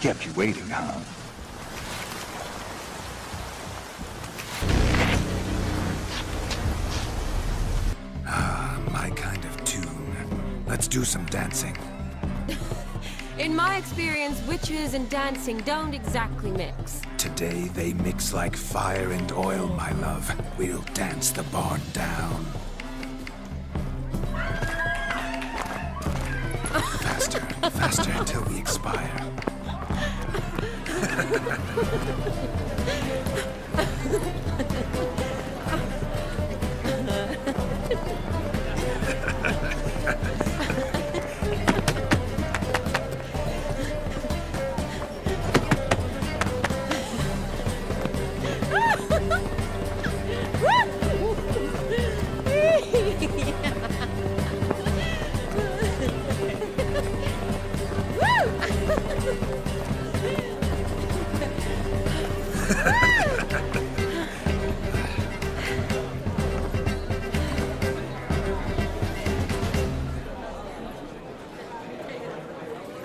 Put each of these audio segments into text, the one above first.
Kept you waiting, huh? Ah, my kind of tune. Let's do some dancing. In my experience, witches and dancing don't exactly mix. Today they mix like fire and oil, my love. We'll dance the barn down. Faster, faster until we expire.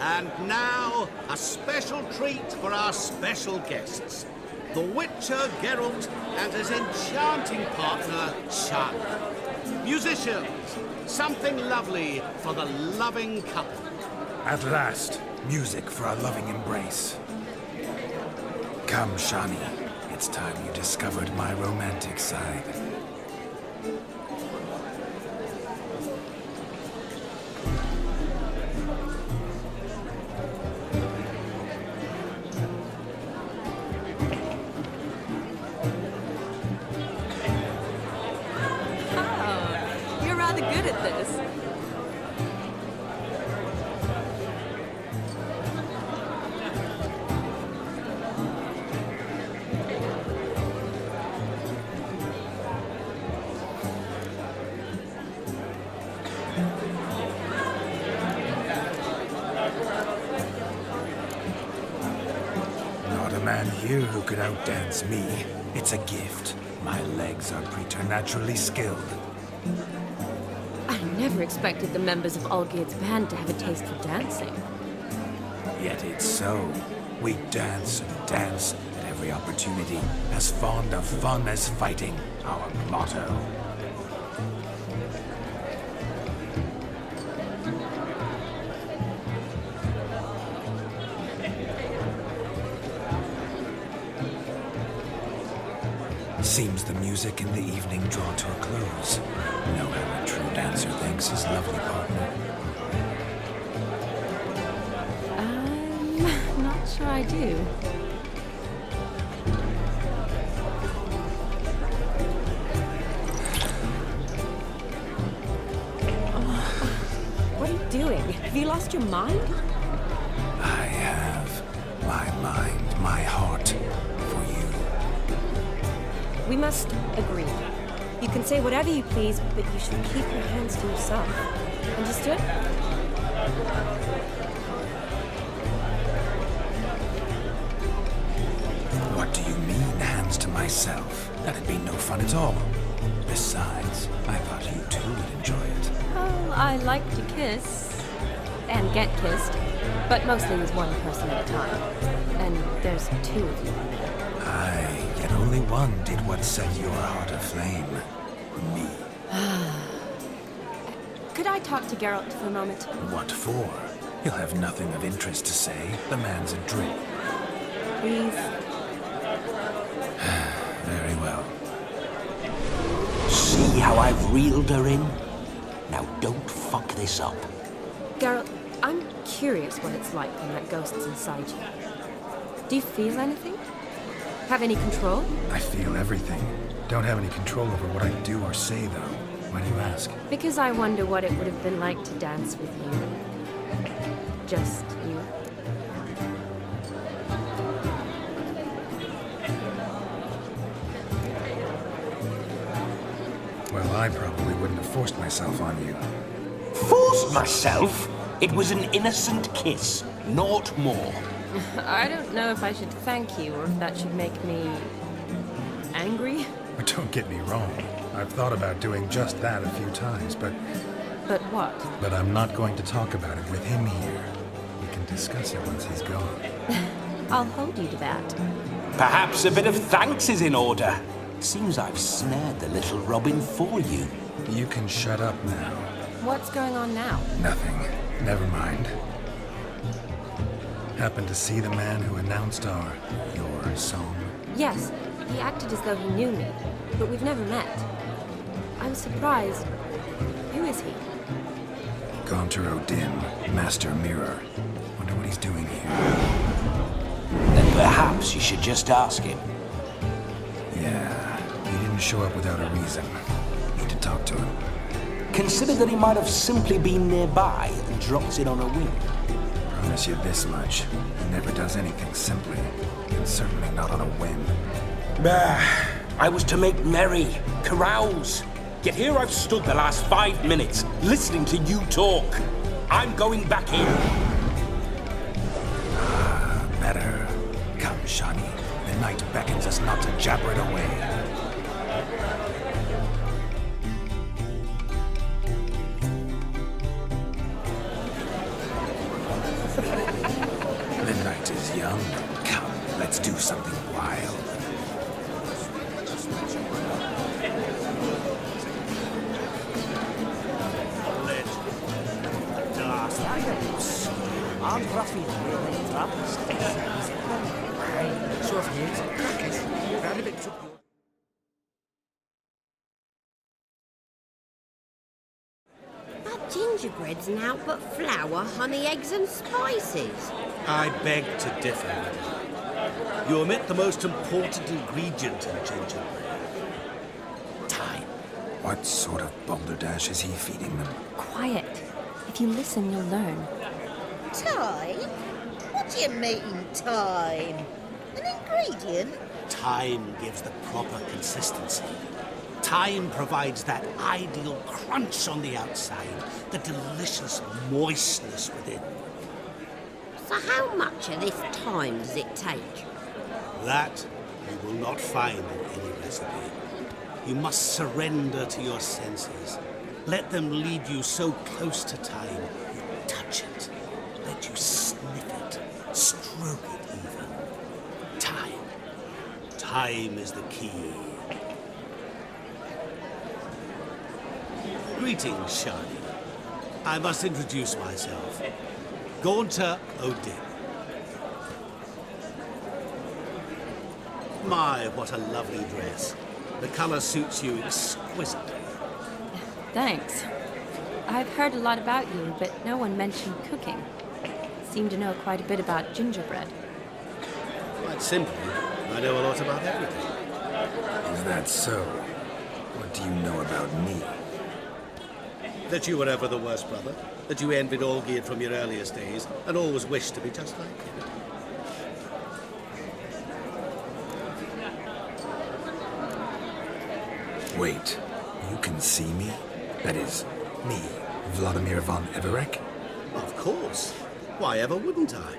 And now, a special treat for our special guests. The Witcher Geralt and his enchanting partner, Shani. Musicians, something lovely for the loving couple. At last, music for our loving embrace. Come, Shani. It's time you discovered my romantic side. Oh, you're rather good at this. Not a man here who could outdance me. It's a gift. My legs are preternaturally skilled. I never expected the members of Olgierd's band to have a taste for dancing. Yet it's so. We dance and dance at every opportunity, as fond of fun as fighting, our motto. Seems the music in the evening draw to a close. Know how a true dancer thanks his lovely partner. I'm not sure I do. What are you doing? Have you lost your mind? I have my mind, my heart for you. We must agree. You can say whatever you please, but you should keep your hands to yourself. Understood? What do you mean, hands to myself? That'd be no fun at all. Besides, I thought you too would enjoy it. Oh, I like to kiss. And get kissed. But mostly with one person at a time. And there's two of you. Aye, yet only one did what set your heart aflame. Me. Could I talk to Geralt for a moment? What for? He'll have nothing of interest to say. The man's adrift. Please? Very well. See how I've reeled her in? Now don't fuck this up. Geralt, I'm curious what it's like when that ghost's inside you. Do you feel anything? Have any control? I feel everything. Don't have any control over what I do or say, though. Why do you ask? Because I wonder what it would have been like to dance with you. Just you. Well, I probably wouldn't have forced myself on you. Forced myself? It was an innocent kiss, naught more. I don't know if I should thank you or if that should make me angry. But don't get me wrong. I've thought about doing just that a few times, but But what? I'm not going to talk about it with him here. We can discuss it once he's gone. I'll hold you to that. Perhaps a bit of thanks is in order. Seems I've snared the little robin for you. You can shut up now. What's going on now? Nothing. Never mind. Happened to see the man who announced your song? Yes, he acted as though he knew me, but we've never met. I was surprised. Who is he? Contratado, Master Mirror. Wonder what he's doing here. Then perhaps you should just ask him. Yeah, he didn't show up without a reason. Need to talk to him. Consider that he might have simply been nearby and dropped in on a whim. Promise you this much. He never does anything simply. And certainly not on a whim. Bah! I was to make merry, carouse. Yet here I've stood the last 5 minutes, listening to you talk. I'm going back in. Better. Come, Shani. The night beckons us not to jabber it away. The night is young. Come, let's do something wild. But gingerbread's now but flour, honey, eggs and spices. I beg to differ. You omit the most important ingredient in gingerbread. Time. What sort of balderdash is he feeding them? Quiet. If you listen, you'll learn. Time? What do you mean, time? An ingredient? Time gives the proper consistency. Time provides that ideal crunch on the outside, the delicious moistness within. So how much of this time does it take? That you will not find in any recipe. You must surrender to your senses. Let them lead you so close to time, you touch it. Let you sniff it, stroke it even. Time. Time is the key. Greetings, Shani. I must introduce myself. Gaunter Odin. My, what a lovely dress. The color suits you exquisitely. Thanks. I've heard a lot about you, but no one mentioned cooking. Seem to know quite a bit about gingerbread. Quite simply, I know a lot about everything. Is that so? What do you know about me? That you were ever the worst brother, that you envied Olgierd from your earliest days, and always wished to be just like him. Wait, you can see me? That is, me, Vladimir von Everec? Of course. Why ever wouldn't I?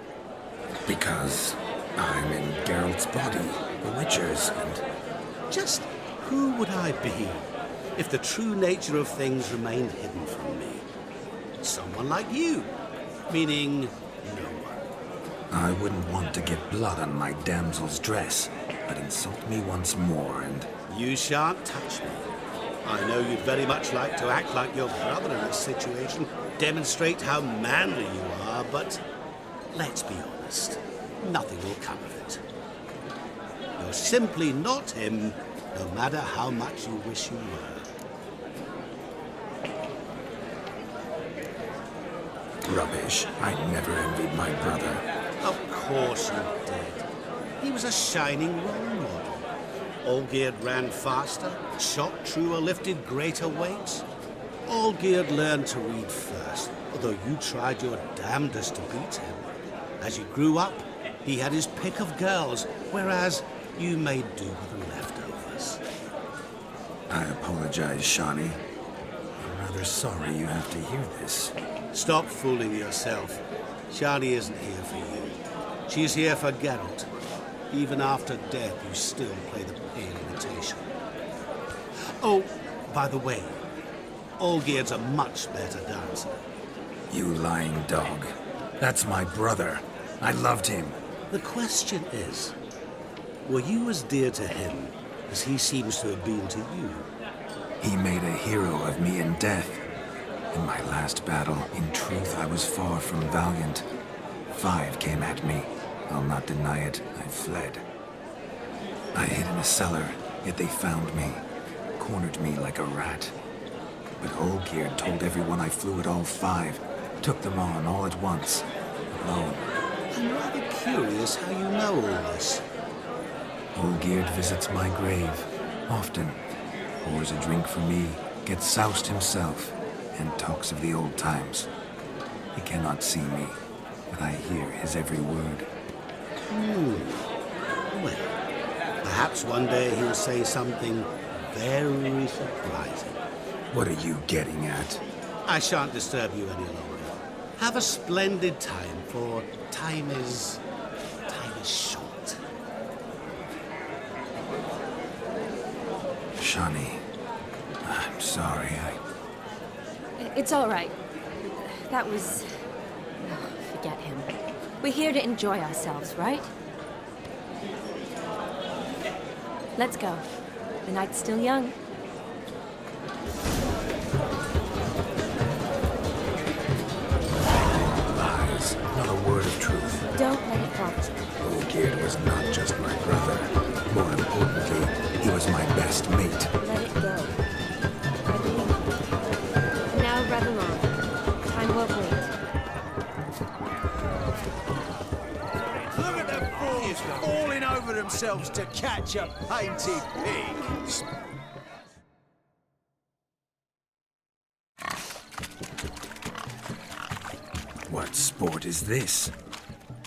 Because I'm in Geralt's body, the Witcher's, and... Just who would I be if the true nature of things remained hidden from me? Someone like you, meaning no one. I wouldn't want to get blood on my damsel's dress, but insult me once more and... You shan't touch me. I know you'd very much like to act like your brother in this situation, demonstrate how manly you are, but let's be honest, nothing will come of it. You're simply not him, no matter how much you wish you were. Rubbish. I never envied my brother. Of course you did. He was a shining role model. Olgierd ran faster, shot truer, lifted greater weights. Olgierd learned to read first, although you tried your damnedest to beat him. As you grew up, he had his pick of girls, whereas you made do with the leftovers. I apologize, Shani. I'm rather sorry you have to hear this. Stop fooling yourself. Shani isn't here for you. She's here for Geralt. Even after death, you still play the pale imitation. Oh, by the way, Olgierd's a much better dancer. You lying dog. That's my brother. I loved him. The question is, were you as dear to him as he seems to have been to you? He made a hero of me in death. In my last battle, in truth, I was far from valiant. 5 came at me. I'll not deny it, I fled. I hid in a cellar, yet they found me. Cornered me like a rat. But Olgierd told everyone I flew at all 5. Took them on all at once. Alone. I'm rather curious how you know all this. Olgierd visits my grave. Often. Pours a drink for me. Gets soused himself. And talks of the old times. He cannot see me. But I hear his every word. Well, perhaps one day he'll say something very surprising. What are you getting at? I shan't disturb you any longer. Have a splendid time, for time is short. Shani, I'm sorry, It's all right. That was... oh, forget him. We're here to enjoy ourselves, right? Let's go. The night's still young. Lies, not a word of truth. Don't let it bother you. Olgierd was not just my brother. More importantly, he was my best mate. Let it go. I believe you. Now run along. Time won't wait. Look at the fools falling over themselves to catch a painted pig. What sport is this?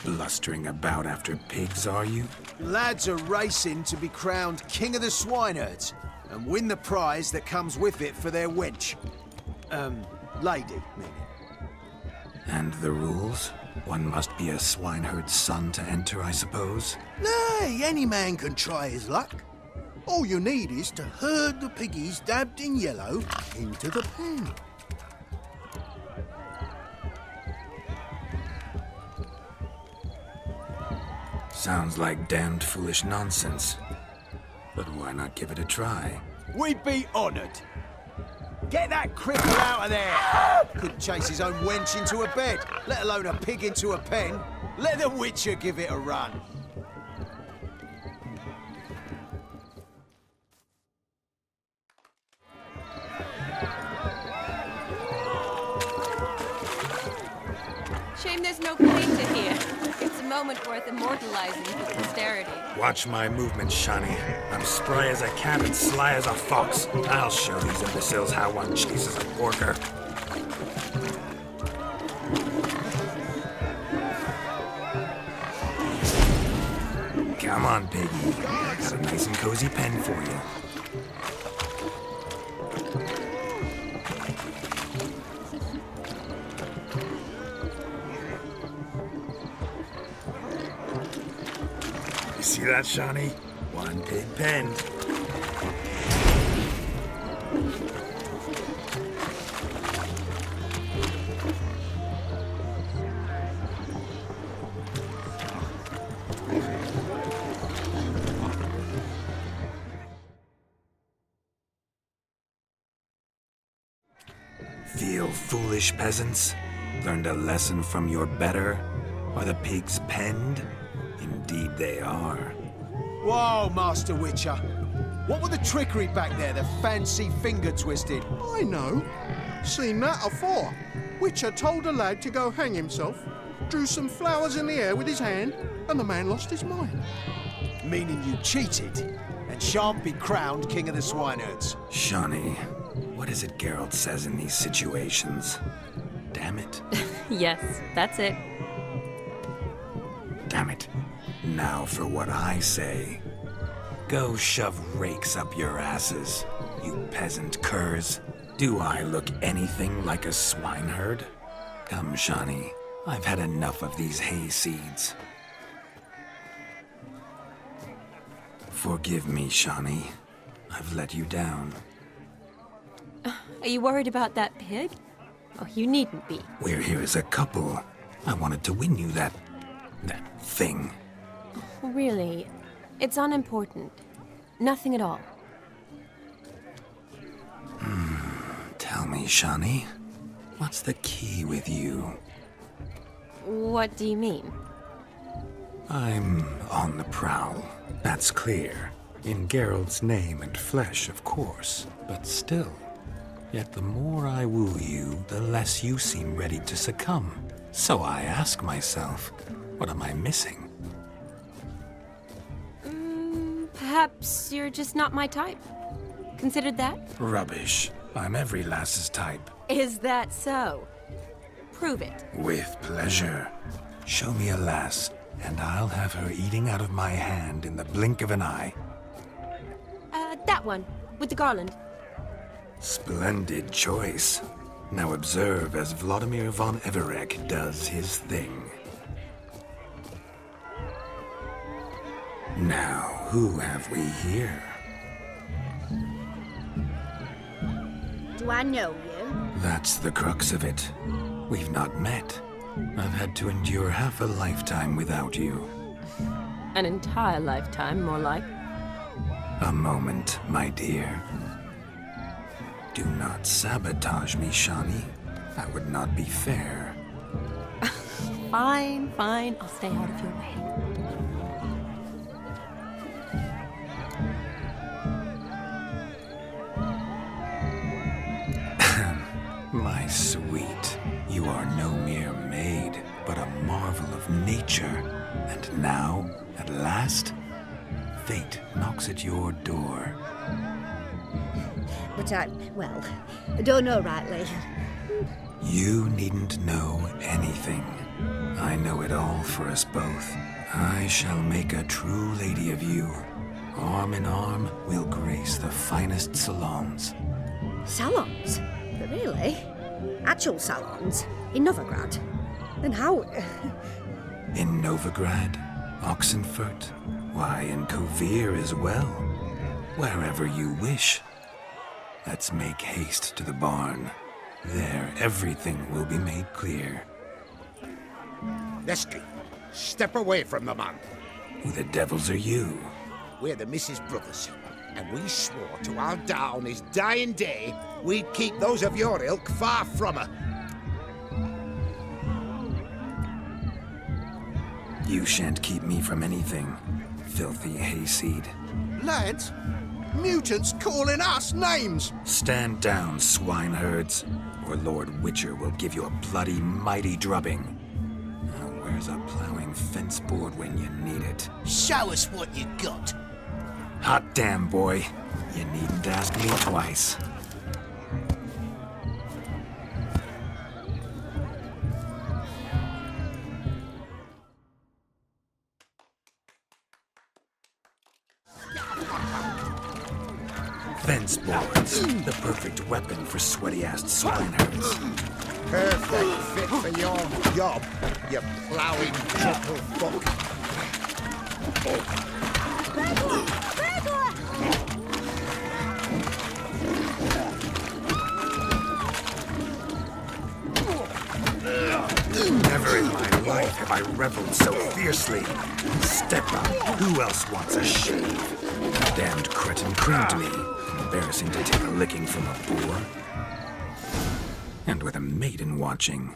Blustering about after pigs, are you? Lads are racing to be crowned king of the swineherds and win the prize that comes with it for their wench. Lady, meaning. And the rules? One must be a swineherd's son to enter, I suppose? Nay, any man can try his luck. All you need is to herd the piggies dabbed in yellow into the pen. Sounds like damned foolish nonsense. But why not give it a try? We'd be honoured. Get that cripple out of there! Couldn't chase his own wench into a bed, let alone a pig into a pen. Let the Witcher give it a run. Shame there's no painter here. It's a moment worth immortalizing for posterity. Watch my movement, Shani. I'm spry as a cat and sly as a fox. I'll show these imbeciles how one chases a porker. Come on, piggy. Got a nice and cozy pen for you. You see that, Shani? One pig pen. Feel foolish, peasants? Learned a lesson from your better? Are the pigs penned? Indeed they are. Whoa, Master Witcher. What were the trickery back there, the fancy finger twisted? I know. Seen that afore. Witcher told a lad to go hang himself, drew some flowers in the air with his hand, and the man lost his mind. Meaning you cheated and shan't be crowned king of the swineherds. Shani, what is it Geralt says in these situations? Damn it. Yes, that's it. Damn it. Now for what I say. Go shove rakes up your asses, you peasant curs. Do I look anything like a swineherd? Come, Shani. I've had enough of these hay seeds. Forgive me, Shani. I've let you down. Are you worried about that pig? Oh, you needn't be. We're here as a couple. I wanted to win you that thing. Really, it's unimportant. Nothing at all. Tell me, Shani, what's the key with you? What do you mean? I'm on the prowl. That's clear. In Geralt's name and flesh, of course. But still. Yet the more I woo you, the less you seem ready to succumb. So I ask myself, what am I missing? Perhaps you're just not my type. Considered that? Rubbish. I'm every lass's type. Is that so? Prove it. With pleasure. Show me a lass, and I'll have her eating out of my hand in the blink of an eye. That one, with the garland. Splendid choice. Now observe as Vladimir von Everec does his thing. Now, who have we here? Do I know you? That's the crux of it. We've not met. I've had to endure half a lifetime without you. An entire lifetime, more like. A moment, my dear. Do not sabotage me, Shani. That would not be fair. Fine, fine. I'll stay out of your way. My sweet, you are no mere maid, but a marvel of nature. And now, at last, fate knocks at your door. But I don't know rightly. You needn't know anything. I know it all for us both. I shall make a true lady of you. Arm in arm, we'll grace the finest salons. Salons? Really? Actual salons? In Novigrad? Then how... In Novigrad, Oxenfurt, why, in Kovir as well. Wherever you wish. Let's make haste to the barn. There, everything will be made clear. Leslie, step away from the man. Who the devils are you? We're the Mrs. Brothers, and we swore to our down his dying day we'd keep those of your ilk far from her. You shan't keep me from anything, filthy hayseed. Lads, mutants calling us names! Stand down, swineherds, or Lord Witcher will give you a bloody mighty drubbing. Now where's a plowing fence board when you need it? Show us what you got. Hot damn, boy. You needn't ask me twice. Fence boards, the perfect weapon for sweaty-assed swineherds. Perfect fit for your job, you ploughing chuckle fuck. Never in my life have I reveled so fiercely. Step up. Who else wants a shave? Damned cretin creamed me. Embarrassing to take a licking from a boor. And with a maiden watching.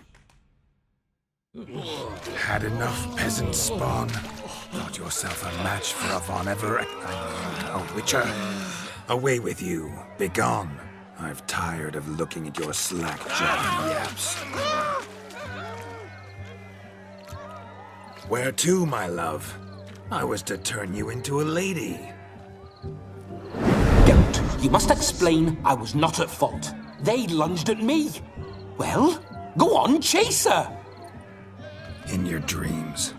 Had enough, peasant spawn? Thought yourself a match for a von Everec, a witcher? Away with you. Begone. I've tired of looking at your slack-jawed yaps. Where to, my love? I was to turn you into a lady. Geralt, you must explain I was not at fault. They lunged at me. Well, go on, chase her. In your dreams.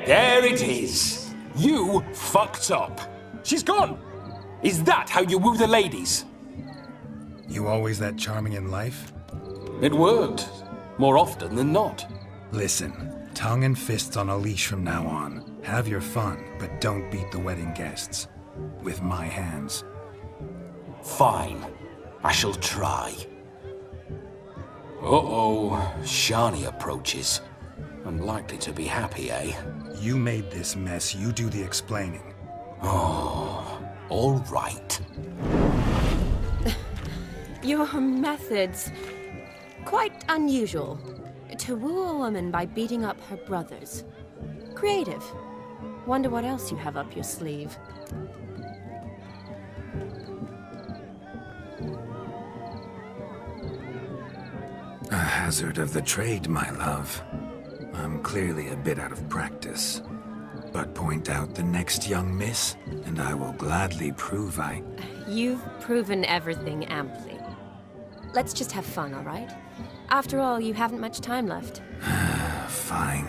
There it is. You fucked up. She's gone. Is that how you woo the ladies? You always that charming in life? It worked. More often than not. Listen, tongue and fists on a leash from now on. Have your fun, but don't beat the wedding guests. With my hands. Fine. I shall try. Uh-oh. Shani approaches. Unlikely to be happy, eh? You made this mess, you do the explaining. Oh, all right. Your methods... quite unusual. To woo a woman by beating up her brothers. Creative. Wonder what else you have up your sleeve. A hazard of the trade, my love. I'm clearly a bit out of practice. But point out the next young miss, and I will gladly prove I... You've proven everything amply. Let's just have fun, all right? After all, you haven't much time left. Fine.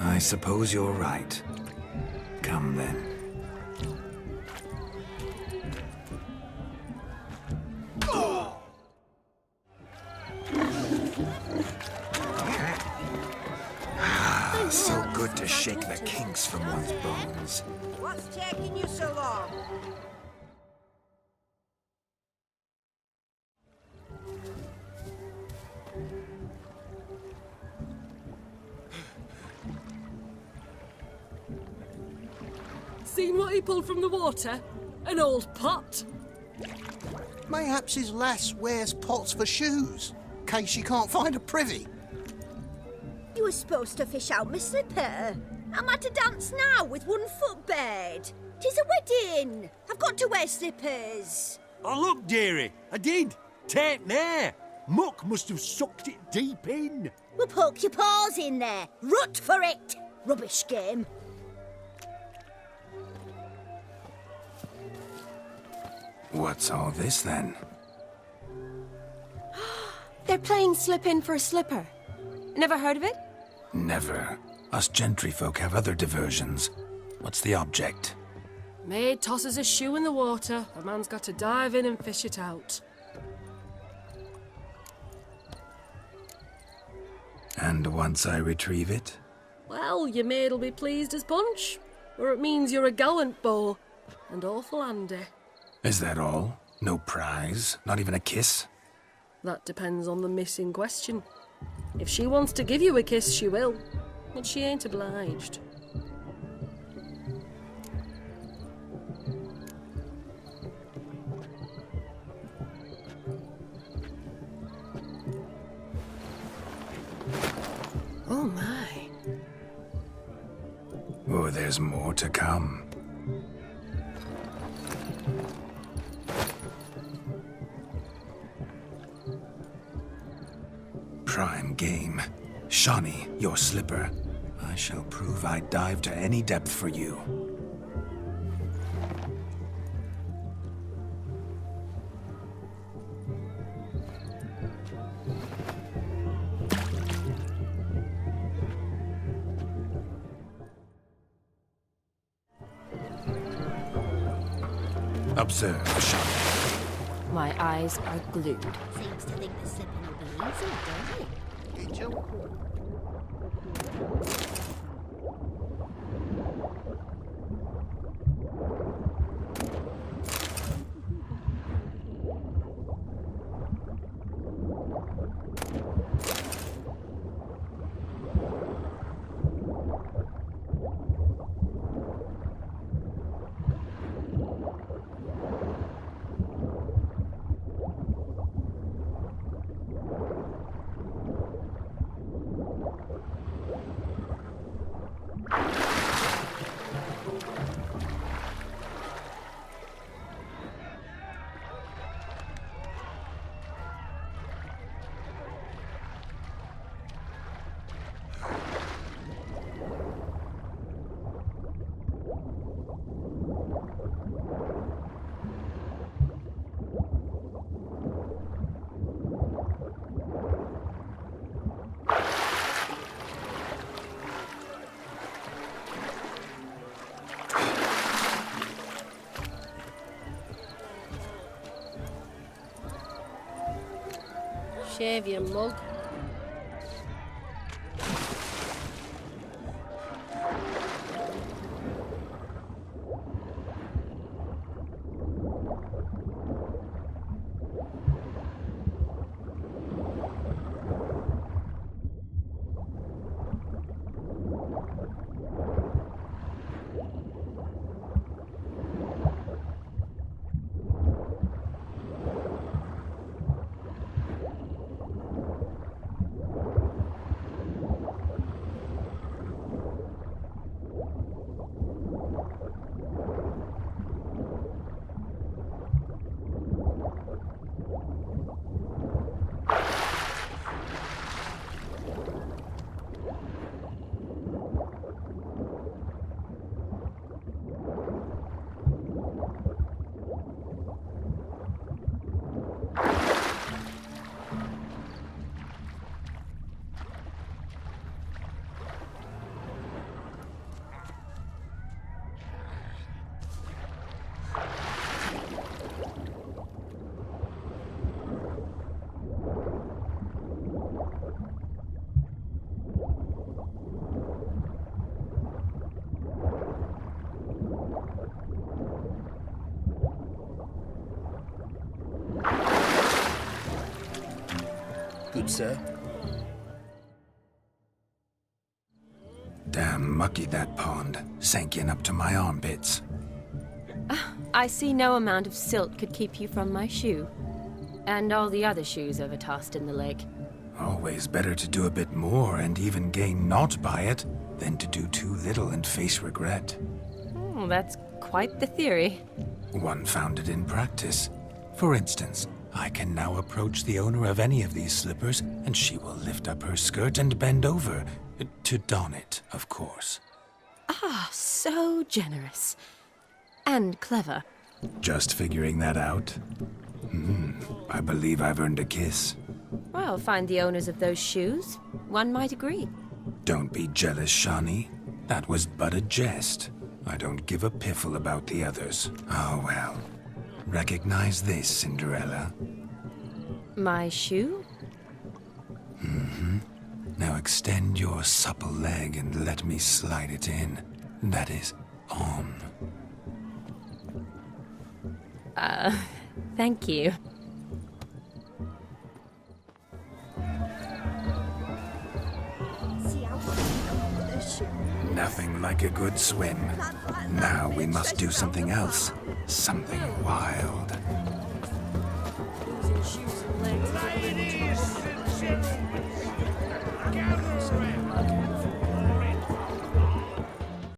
I suppose you're right. Come then. So good to shake the kinks from one's bones. What's taking you so long? Seen what he pulled from the water? An old pot. Mayhaps his lass wears pots for shoes, case she can't find a privy. You were supposed to fish out my slipper. I'm at a dance now with one foot bared. 'Tis a wedding. I've got to wear slippers. Oh, look, dearie, I did. Take there. Muck must have sucked it deep in. Well, poke your paws in there. Rut for it. Rubbish game. What's all this then? They're playing slip-in for a slipper. Never heard of it? Never. Us gentry folk have other diversions. What's the object? Maid tosses a shoe in the water. A man's got to dive in and fish it out. And once I retrieve it? Well, your maid'll be pleased as punch. Or it means you're a gallant beau. And awful handy. Is that all? No prize? Not even a kiss? That depends on the miss in question. If she wants to give you a kiss, she will. But she ain't obliged. Oh my. Oh, there's more to come. Prime game. Shawnee, your slipper. I shall prove I dive to any depth for you. Observe, Shawnee. My eyes are glued. Seems to think the slipping will be easy, don't it? Did you? Shave your mug. Good sir. Damn mucky, that pond. Sank in up to my armpits. I see no amount of silt could keep you from my shoe. And all the other shoes overtossed in the lake. Always better to do a bit more and even gain naught by it than to do too little and face regret. Oh, that's quite the theory. One founded in practice. For instance, I can now approach the owner of any of these slippers, and she will lift up her skirt and bend over. To don it, of course. Ah, so generous. And clever. Just figuring that out? I believe I've earned a kiss. Well, find the owners of those shoes. One might agree. Don't be jealous, Shawnee. That was but a jest. I don't give a piffle about the others. Oh, well. Recognize this, Cinderella? My shoe? Now extend your supple leg and let me slide it in. That is, on. Thank you. Nothing like a good swim. Now we must do something else. Something wild. Ladies and gentlemen, gather around.